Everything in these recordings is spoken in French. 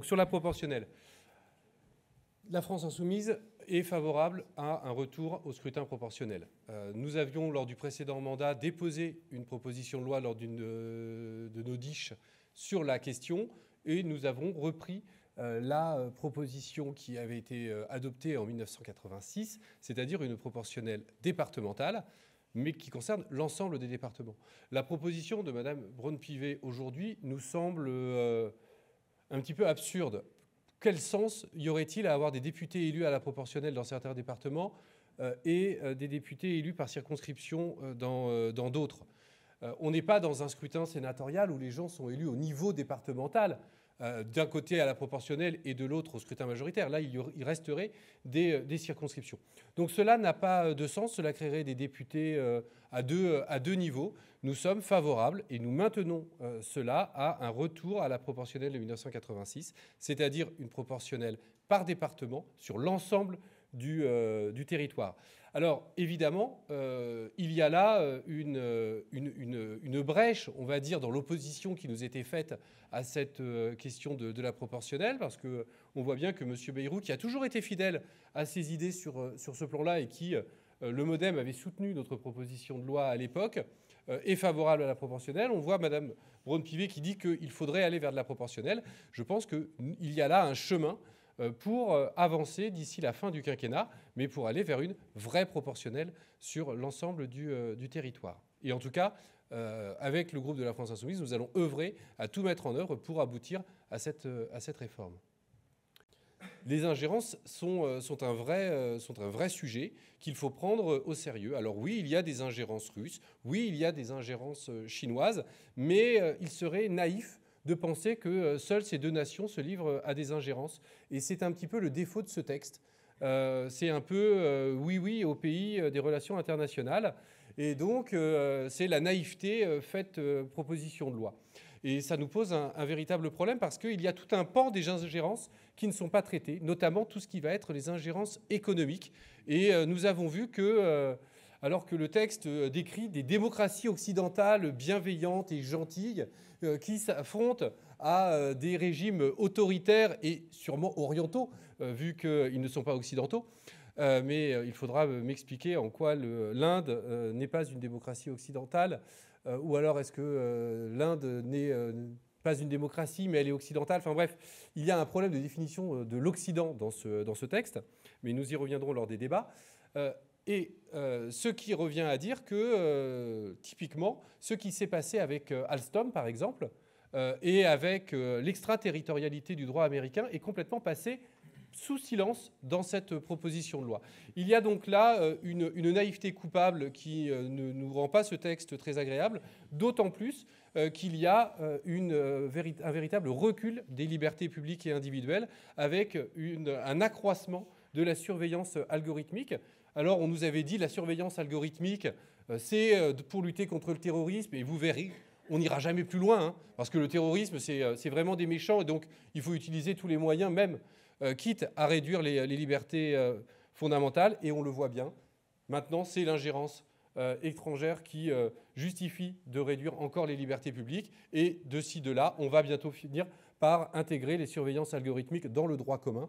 Sur la proportionnelle, la France insoumise est favorable à un retour au scrutin proportionnel. Nous avions, lors du précédent mandat, déposé une proposition de loi lors de nos DICH sur la question et nous avons repris la proposition qui avait été adoptée en 1986, c'est-à-dire une proportionnelle départementale, mais qui concerne l'ensemble des départements. La proposition de Mme Braun-Pivet aujourd'hui nous semble un petit peu absurde. Quel sens y aurait-il à avoir des députés élus à la proportionnelle dans certains départements et des députés élus par circonscription dans d'autres? On n'est pas dans un scrutin sénatorial où les gens sont élus au niveau départemental, d'un côté à la proportionnelle et de l'autre au scrutin majoritaire. Là, il resterait des circonscriptions. Donc cela n'a pas de sens, cela créerait des députés à deux niveaux. Nous sommes favorables et nous maintenons cela à un retour à la proportionnelle de 1986, c'est-à-dire une proportionnelle par département sur l'ensemble du territoire. Alors, évidemment, il y a là une brèche, on va dire, dans l'opposition qui nous était faite à cette question de la proportionnelle, parce qu'on voit bien que M. Bayrou, qui a toujours été fidèle à ses idées sur ce plan-là et qui, le MoDem, avait soutenu notre proposition de loi à l'époque, est favorable à la proportionnelle. On voit Mme Braun-Pivet qui dit qu'il faudrait aller vers de la proportionnelle. Je pense qu'il y a là un chemin pour avancer d'ici la fin du quinquennat, mais pour aller vers une vraie proportionnelle sur l'ensemble du territoire. Et en tout cas, avec le groupe de la France Insoumise, nous allons œuvrer à tout mettre en œuvre pour aboutir à cette réforme. Les ingérences sont un vrai sujet qu'il faut prendre au sérieux. Alors oui, il y a des ingérences russes, oui, il y a des ingérences chinoises, mais il serait naïf de penser que seules ces deux nations se livrent à des ingérences. Et c'est un petit peu le défaut de ce texte. C'est un peu oui au pays des relations internationales. Et donc, c'est la naïveté faite proposition de loi. Et ça nous pose un véritable problème parce qu'il y a tout un pan des ingérences qui ne sont pas traitées, notamment tout ce qui va être les ingérences économiques. Et nous avons vu que, alors que le texte décrit des démocraties occidentales bienveillantes et gentilles qui s'affrontent à des régimes autoritaires et sûrement orientaux, vu qu'ils ne sont pas occidentaux, mais il faudra m'expliquer en quoi l'Inde n'est pas une démocratie occidentale, ou alors est-ce que l'Inde n'est pas une démocratie, mais elle est occidentale. Enfin bref, il y a un problème de définition de l'Occident dans ce texte, mais nous y reviendrons lors des débats. Ce qui revient à dire que, typiquement, ce qui s'est passé avec Alstom, par exemple, et avec l'extraterritorialité du droit américain est complètement passé sous silence dans cette proposition de loi. Il y a donc là une naïveté coupable qui ne nous rend pas ce texte très agréable, d'autant plus qu'il y a un véritable recul des libertés publiques et individuelles avec un accroissement de la surveillance algorithmique. Alors, on nous avait dit la surveillance algorithmique, c'est pour lutter contre le terrorisme, et vous verrez, on n'ira jamais plus loin, hein, parce que le terrorisme, c'est vraiment des méchants, et donc il faut utiliser tous les moyens, même quitte à réduire les libertés fondamentales, et on le voit bien. Maintenant, c'est l'ingérence étrangère qui justifie de réduire encore les libertés publiques, et de ci, de là, on va bientôt finir par intégrer les surveillances algorithmiques dans le droit commun.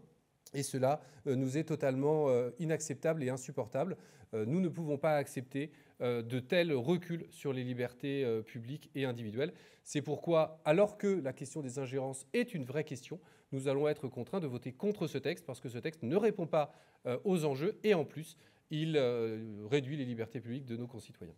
Et cela nous est totalement inacceptable et insupportable. Nous ne pouvons pas accepter de tels reculs sur les libertés publiques et individuelles. C'est pourquoi, alors que la question des ingérences est une vraie question, nous allons être contraints de voter contre ce texte parce que ce texte ne répond pas aux enjeux et en plus, il réduit les libertés publiques de nos concitoyens.